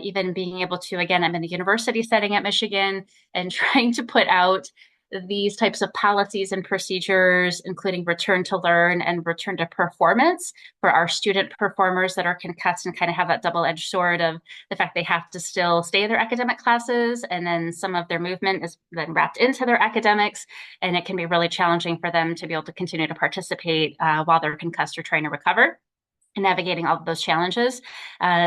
D: even being able to, again, I'm in a university setting at Michigan and trying to put out these types of policies and procedures, including return to learn and return to performance for our student performers that are concussed and kind of have that double-edged sword of the fact they have to still stay in their academic classes, and then some of their movement is then wrapped into their academics, and it can be really challenging for them to be able to continue to participate while they're concussed or trying to recover and navigating all of those challenges.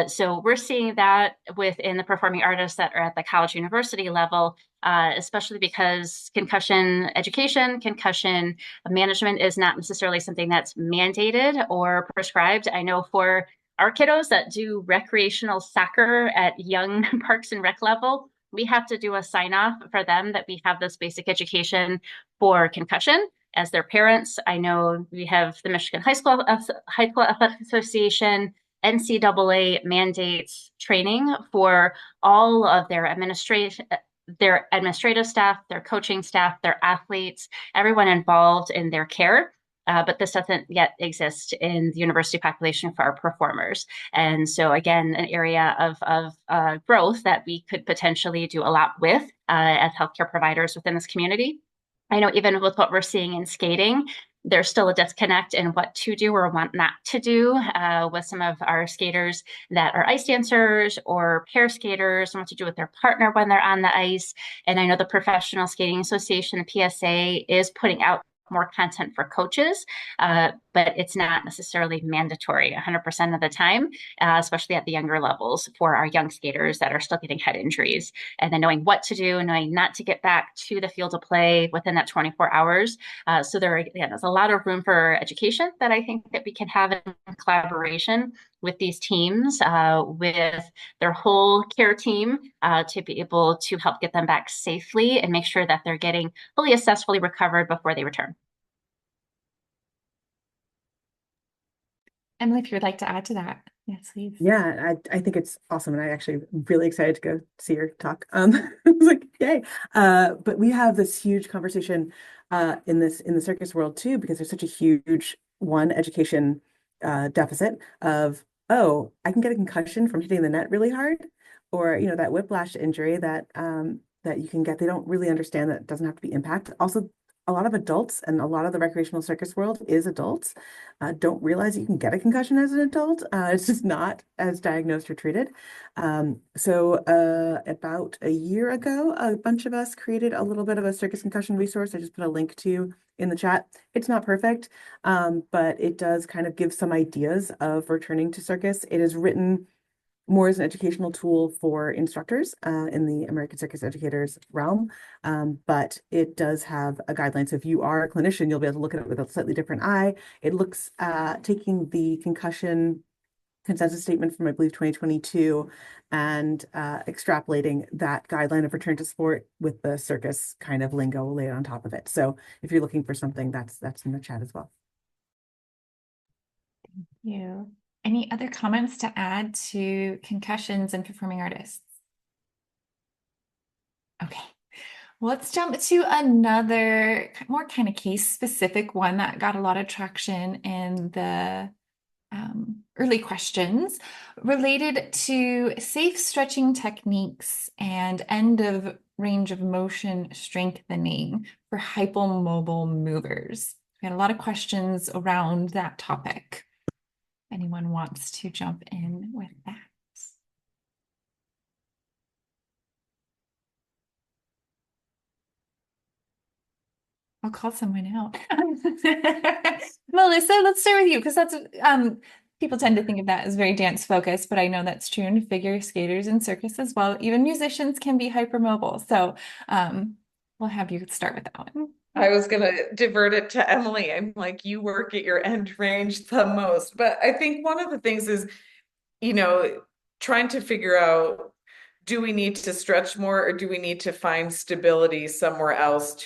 D: So we're seeing that within the performing artists that are at the college university level, especially because concussion education, concussion management is not necessarily something that's mandated or prescribed. I know for our kiddos that do recreational soccer at young parks and rec level, we have to do a sign off for them that we have this basic education for concussion. As their parents, I know we have the Michigan High School Athletic Association, NCAA mandates training for all of their administrative staff, their coaching staff, their athletes, everyone involved in their care. But this doesn't yet exist in the university population for our performers. And so again, an area of growth that we could potentially do a lot with as healthcare providers within this community. I know even with what we're seeing in skating, there's still a disconnect in what to do or what not to do with some of our skaters that are ice dancers or pair skaters and what to do with their partner when they're on the ice. And I know the Professional Skating Association, the PSA, is putting out more content for coaches, but it's not necessarily mandatory 100% of the time, especially at the younger levels for our young skaters that are still getting head injuries. And then knowing what to do, knowing not to get back to the field of play within that 24 hours. So there's a lot of room for education that I think that we can have in collaboration with these teams, with their whole care team, to be able to help get them back safely and make sure that they're getting fully assessed, fully recovered before they return.
B: Emily, if you would like to add to that, yes, please.
E: Yeah, I think it's awesome, and I actually am really excited to go see your talk. I was like, yay! But we have this huge conversation in the circus world too, because there's such a huge education deficit of, oh, I can get a concussion from hitting the net really hard, or that whiplash injury that that you can get. They don't really understand that it doesn't have to be impact. Also, a lot of adults and a lot of the recreational circus world is adults don't realize you can get a concussion as an adult. It's just not as diagnosed or treated. So about a year ago, a bunch of us created a little bit of a circus concussion resource. I just put a link to in the chat. It's not perfect, but it does kind of give some ideas of returning to circus. It is written more as an educational tool for instructors in the American Circus Educators realm, but it does have a guideline. So if you are a clinician, you'll be able to look at it with a slightly different eye. It looks taking the concussion consensus statement from, I believe, 2022 and extrapolating that guideline of return to sport with the circus kind of lingo laid on top of it. So if you're looking for something, that's in the chat as well.
B: Thank you. Any other comments to add to concussions and performing artists? Okay, let's jump to another more kind of case-specific one that got a lot of traction in the early questions related to safe stretching techniques and end of range of motion strengthening for hypomobile movers. We had a lot of questions around that topic. Anyone wants to jump in with that? I'll call someone out. Melissa, let's start with you because that's people tend to think of that as very dance focused, but I know that's true in figure skaters and circus as well. Even musicians can be hypermobile. So we'll have you start with that one.
A: I was going to divert it to Emily. I'm like, you work at your end range the most. But I think one of the things is, trying to figure out, do we need to stretch more or do we need to find stability somewhere else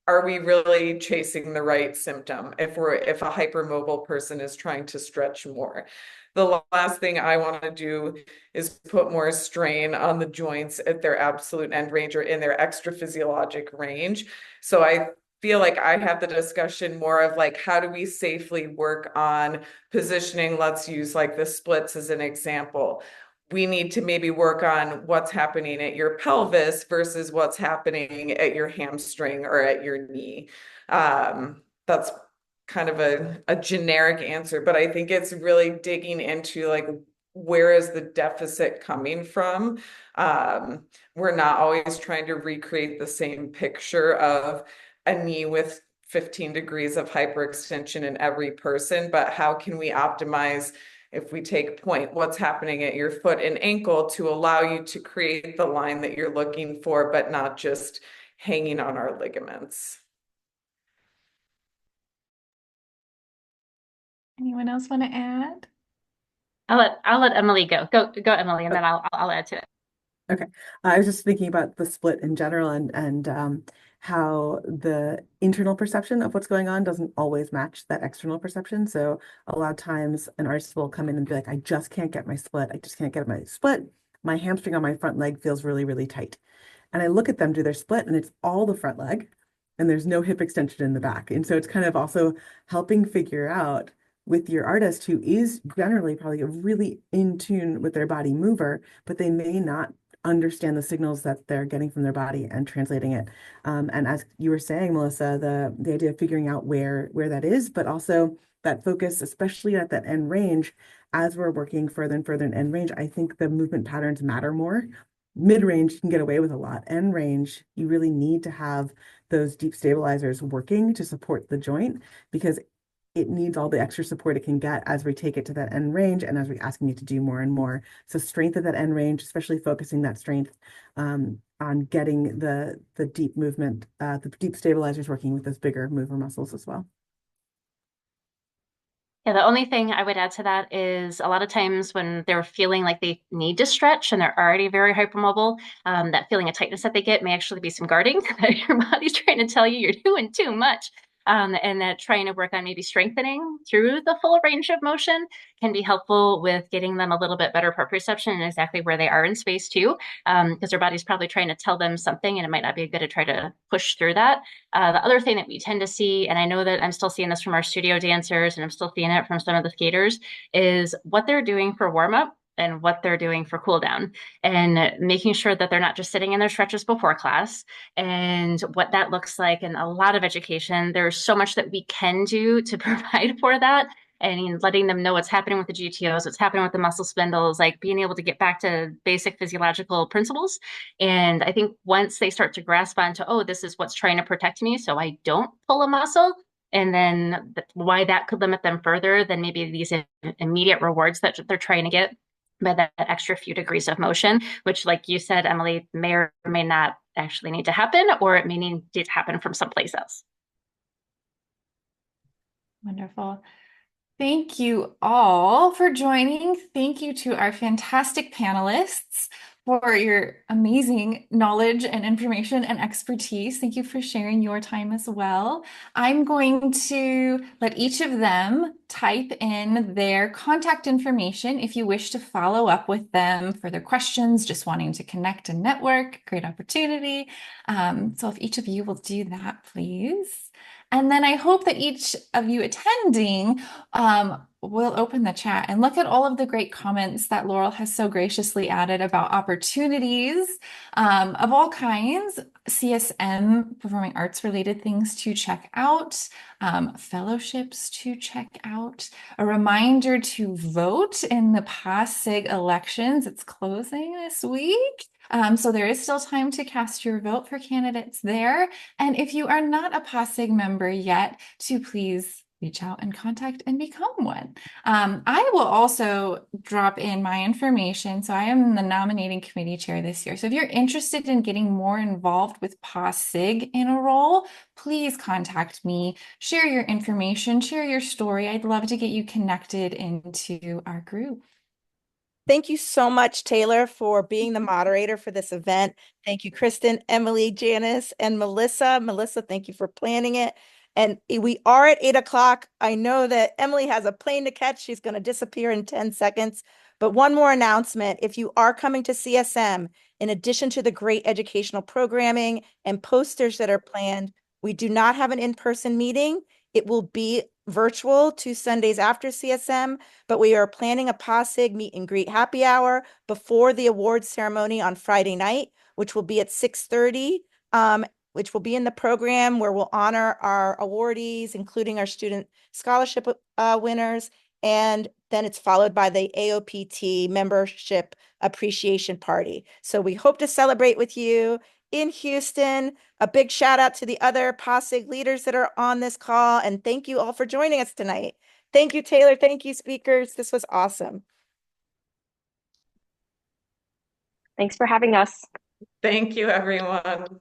A: are we really chasing the right symptom if a hypermobile person is trying to stretch more? The last thing I want to do is put more strain on the joints at their absolute end range or in their extra physiologic range. So I feel like I have the discussion more of how do we safely work on positioning? Let's use the splits as an example. we need to maybe work on what's happening at your pelvis versus what's happening at your hamstring or at your knee. That's kind of a generic answer, but I think it's really digging into like, where is the deficit coming from? We're not always trying to recreate the same picture of a knee with 15 degrees of hyperextension in every person, but how can we optimize, if we take point, what's happening at your foot and ankle to allow you to create the line that you're looking for, but not just hanging on our ligaments.
B: Anyone else want to add?
D: I'll let Emily go. Go Emily, and then I'll add to it.
E: Okay. I was just thinking about the split in general and how the internal perception of what's going on doesn't always match that external perception. So a lot of times an artist will come in and be like, I just can't get my split. I just can't get my split. My hamstring on my front leg feels really, really tight. And I look at them do their split and it's all the front leg and there's no hip extension in the back. And so it's kind of also helping figure out with your artist who is generally probably really in tune with their body mover, but they may not understand the signals that they're getting from their body and translating it. And as you were saying, Melissa, the idea of figuring out where that is, but also that focus, especially at that end range, as we're working further and further in end range, I think the movement patterns matter more. Mid-range, you can get away with a lot. End range, you really need to have those deep stabilizers working to support the joint because it needs all the extra support it can get as we take it to that end range and as we're asking it to do more and more. So strength at that end range, especially focusing that strength on getting the deep movement, the deep stabilizers working with those bigger mover muscles as well.
D: Yeah, the only thing I would add to that is a lot of times when they're feeling like they need to stretch and they're already very hypermobile, that feeling of tightness that they get may actually be some guarding that your body's trying to tell you you're doing too much. And that trying to work on maybe strengthening through the full range of motion can be helpful with getting them a little bit better proprioception and exactly where they are in space too, because their body's probably trying to tell them something and it might not be good to try to push through that. The other thing that we tend to see, and I know that I'm still seeing this from our studio dancers and I'm still seeing it from some of the skaters, is what they're doing for warm up and what they're doing for cool down and making sure that they're not just sitting in their stretches before class and what that looks like in a lot of education. There's so much that we can do to provide for that and letting them know what's happening with the GTOs, what's happening with the muscle spindles, like being able to get back to basic physiological principles. And I think once they start to grasp onto, oh, this is what's trying to protect me so I don't pull a muscle, and then why that could limit them further than maybe these immediate rewards that they're trying to get by that extra few degrees of motion, which, like you said, Emily, may or may not actually need to happen, or it may need to happen from someplace else.
B: Wonderful. Thank you all for joining. Thank you to our fantastic panelists for your amazing knowledge and information and expertise. Thank you for sharing your time as well. I'm going to let each of them type in their contact information if you wish to follow up with them for their questions, just wanting to connect and network. Great opportunity. So if each of you will do that, please. And then I hope that each of you attending will open the chat and look at all of the great comments that Laurel has so graciously added about opportunities of all kinds, CSM, performing arts related things to check out, fellowships to check out, a reminder to vote in the PASIG elections. It's closing this week. So there is still time to cast your vote for candidates there. And if you are not a PASIG member yet, to please reach out and contact and become one. I will also drop in my information. So I am the nominating committee chair this year. So if you're interested in getting more involved with PASIG in a role, please contact me, share your information, share your story. I'd love to get you connected into our group.
F: Thank you so much, Taylor, for being the moderator for this event. Thank you, Kristen, Emily, Janice, and Melissa. Melissa, thank you for planning it. And we are at 8 o'clock. I know that Emily has a plane to catch. She's going to disappear in 10 seconds. But one more announcement. If you are coming to CSM, in addition to the great educational programming and posters that are planned, we do not have an in-person meeting. It will be virtual 2 Sundays after CSM, but we are planning a PASIG meet and greet happy hour before the awards ceremony on Friday night, which will be at 6:30, which will be in the program where we'll honor our awardees, including our student scholarship winners. And then it's followed by the AOPT membership appreciation party. So we hope to celebrate with you in Houston. A big shout out to the other PASIG leaders that are on this call. And thank you all for joining us tonight. Thank you, Taylor. Thank you, speakers. This was awesome.
C: Thanks for having us.
A: Thank you, everyone.